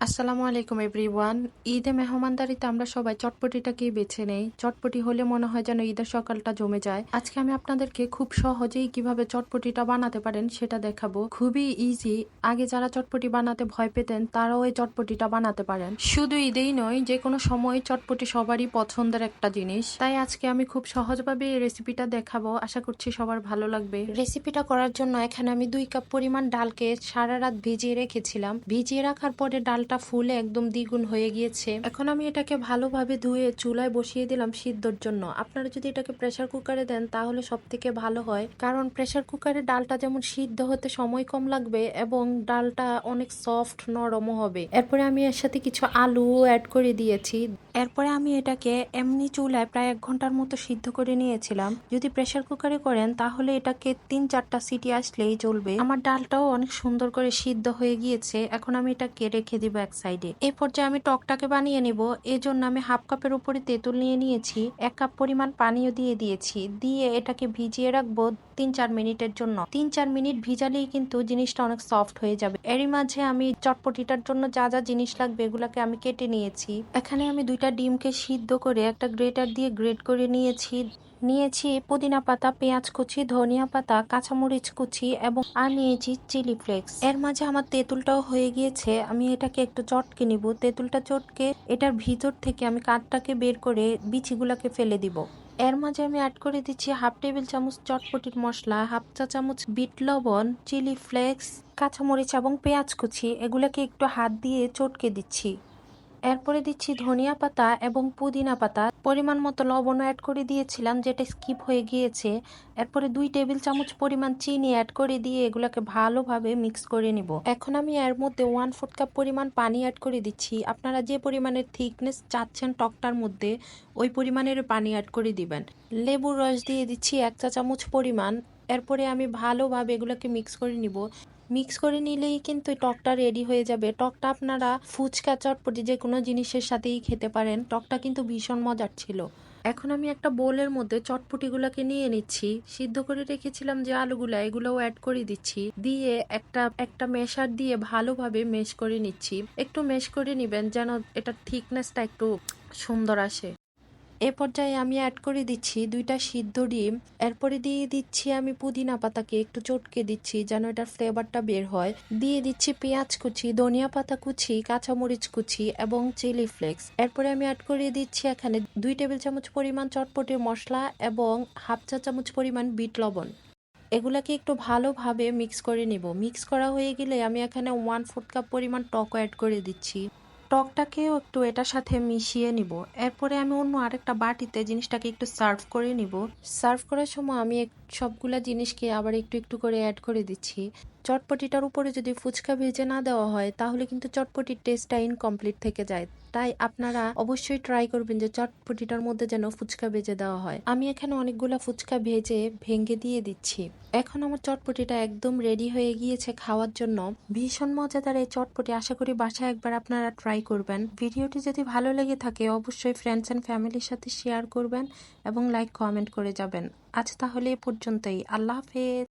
আসসালামু আলাইকুম এভরিওয়ান। ঈদে মেহমানদারিতে আমরা সবাই চটপটিটাকেই বেছে নেই। চটপটি হলে মনে হয় যেন ঈদের সকালটা জমে যায়। আজকে আমি আপনাদেরকে খুব সহজেই কিভাবে চটপটিটা বানাতে পারেন সেটা দেখাবো। খুবই ইজি। আগে যারা চটপটি বানাতে ভয় পেতেন তারাও এই চটপটিটা বানাতে পারেন। শুধু ঈদেই নয়, যে কোনো সময় চটপটি সবারই পছন্দের একটা জিনিস। তাই আজকে আমি খুব সহজভাবে এই রেসিপিটা দেখাবো। আশা করছি সবার ভালো লাগবে। রেসিপিটা করার জন্য এখানে আমি 2 কাপ পরিমাণ ডালকে সারা রাত ভিজিয়ে রেখেছিলাম। ভিজিয়ে রাখার পরে ডালটা ফুলে একদম দ্বিগুণ হয়ে গিয়েছে। এখন আমি এটাকে ভালোভাবে ধুয়ে চুলায় বসিয়ে দিলাম সিদ্ধর জন্য। আপনারা যদি এটাকে প্রেসার কুকারে দেন তাহলে সব থেকে ভালো হয়, কারণ প্রেসার কুকারে ডালটা যেমন সিদ্ধ হতে সময় কম লাগবে এবং ডালটা অনেক সফট নরমও হবে। এরপরে আমি এর সাথে কিছু আলু অ্যাড করে দিয়েছি। এরপরে আমি এটাকে এমনি চুলায় প্রায় 1 ঘন্টার মতো সিদ্ধ করে নিয়েছিলাম। যদি প্রেসার কুকারে করেন তাহলে এটাকে 3-4টা সিটি আসলেই চলবে। আমার ডালটাও অনেক সুন্দর করে সিদ্ধ হয়ে গিয়েছে। এখন আমি এটাকে রেখে দিব এক সাইডে। এই পর্যায়ে আমি টকটাকে বানিয়ে নিব। এজন্য আমি 1/2 কাপের উপরে তেঁতুল নিয়ে নিয়েছি। 1 কাপ পরিমাণ পানিও দিয়ে দিয়েছি। দিয়ে এটাকে ভিজিয়ে রাখবো 3-4 মিনিটের জন্য। 3-4 মিনিট ভিজালেই কিন্তু জিনিসটা অনেক সফট হয়ে যাবে। এরই মাঝে আমি চটপটিটার জন্য যা যা জিনিস লাগবে এগুলাকে আমি কেটে নিয়েছি। এখানে আমি 2টা ডিমকে সিদ্ধ করে একটা গ্রেটার দিয়ে গ্রেট করে নিয়েছি পুদিনা পাতা, পেঁয়াজ কুচি, ধনিয়া পাতা, কাঁচামরিচ কুচি এবং আর নিয়েছি চিলি ফ্লেক্স। এর মাঝে আমার তেঁতুলটাও হয়ে গিয়েছে। আমি এটাকে একটু চটকে নিব। তেঁতুলটা চটকে এটার ভিতর থেকে আমি কাঠটাকে বের করে বিচিগুলাকে ফেলে দিব। এর মাঝে আমি অ্যাড করে দিচ্ছি 1/2 টেবিল চামচ চটপটির মশলা, 1/2 চা চামচ বিট লবণ, চিলি ফ্লেক্স, কাঁচামরিচ এবং পেঁয়াজ কুচি। এগুলাকে একটু হাত দিয়ে চটকে দিচ্ছি। এরপরে দিচ্ছি ধনিয়া পাতা এবং পুদিনা পাতা। পরিমাণ মতো লবণ অ্যাড করে দিয়েছিলাম, যেটা স্কিপ হয়ে গিয়েছে। এরপরে 2 টেবিল চামচ পরিমাণ চিনি অ্যাড করে দিয়ে এগুলোকে ভালোভাবে মিক্স করে নিব। এখন আমি এর মধ্যে 1/4 কাপ পরিমাণ পানি অ্যাড করে দিচ্ছি। আপনারা যে পরিমাণের থিকনেস চাচ্ছেন টকটার মধ্যে ওই পরিমাণের পানি অ্যাড করে দিবেন। লেবুর রস দিয়ে দিচ্ছি 1 চা চামচ পরিমাণ। এরপরে আমি ভালোভাবে এগুলোকে মিক্স করে নিব। মিক্স করে নিলেই কিন্তু টকটা রেডি হয়ে যাবে। টকটা আপনারা ফুচকা, চটপটি যে কোনো জিনিসের সাথেই খেতে পারেন। টকটা কিন্তু ভীষণ মজার ছিল। এখন আমি একটা বোলের মধ্যে চটপটিগুলোকে নিয়ে নিচ্ছি। সিদ্ধ করে রেখেছিলাম যে আলুগুলা, এগুলোও অ্যাড করে দিচ্ছি। দিয়ে একটা মেশার দিয়ে ভালোভাবে মেশ করে নিচ্ছি। একটু মেশ করে নিবেন যেন এটার থিকনেসটা একটু সুন্দর আসে। এ পর্যায়ে আমি অ্যাড করে দিচ্ছি 2টা সিদ্ধ ডিম। এরপরে দিয়ে দিচ্ছি আমি পুদিনা পাতাকে একটু চটকে দিচ্ছি যেন এটার ফ্লেভারটা বের হয়। দিয়ে দিচ্ছি পেঁয়াজ কুচি, ধনিয়া পাতা কুচি, কাঁচামরিচ কুচি এবং চিলি ফ্লেক্স। এরপরে আমি অ্যাড করে দিচ্ছি এখানে 2 টেবিল চামচ পরিমাণ চটপটির মশলা এবং 1/2 চা চামচ পরিমাণ বিট লবণ। এগুলাকে একটু ভালোভাবে মিক্স করে নিব। মিক্স করা হয়ে গেলে আমি এখানে 1/4 কাপ পরিমাণ টক অ্যাড করে দিচ্ছি। টকটাকেও একটু এটার সাথে মিশিয়ে নিব। এরপরে আমি অন্য আরেকটা বাটিতে জিনিসটাকে একটু সার্ভ করে নিব। সার্ভ করার সময় আমি সবগুলা জিনিসকে আবার একটু একটু করে অ্যাড করে দিচ্ছি। চটপটিটার উপরে যদি ফুচকা ভেজে না দেওয়া হয় তাহলে কিন্তু চটপটির টেস্টটা ইনকমপ্লিট থেকে যায়। তাই আপনারা অবশ্যই ট্রাই করবেন যে চটপটিটার মধ্যে যেন ফুচকা ভেজে দেওয়া হয়। আমি এখানে অনেকগুলা ফুচকা ভেঙে দিয়ে দিচ্ছি। এখন আমার চটপটিটা একদম রেডি হয়ে গিয়েছে খাওয়ার জন্য। ভীষণ মজাদার এই চটপটি। আশা করি বাসায় একবার আপনারা ট্রাই করবেন। ভিডিওটি যদি ভালো লেগে থাকে অবশ্যই ফ্রেন্ডস এন্ড ফ্যামিলির সাথে শেয়ার করবেন এবং লাইক কমেন্ট করে যাবেন। আজ তাহলে এ পর্যন্তই। আল্লাহ হাফেজ।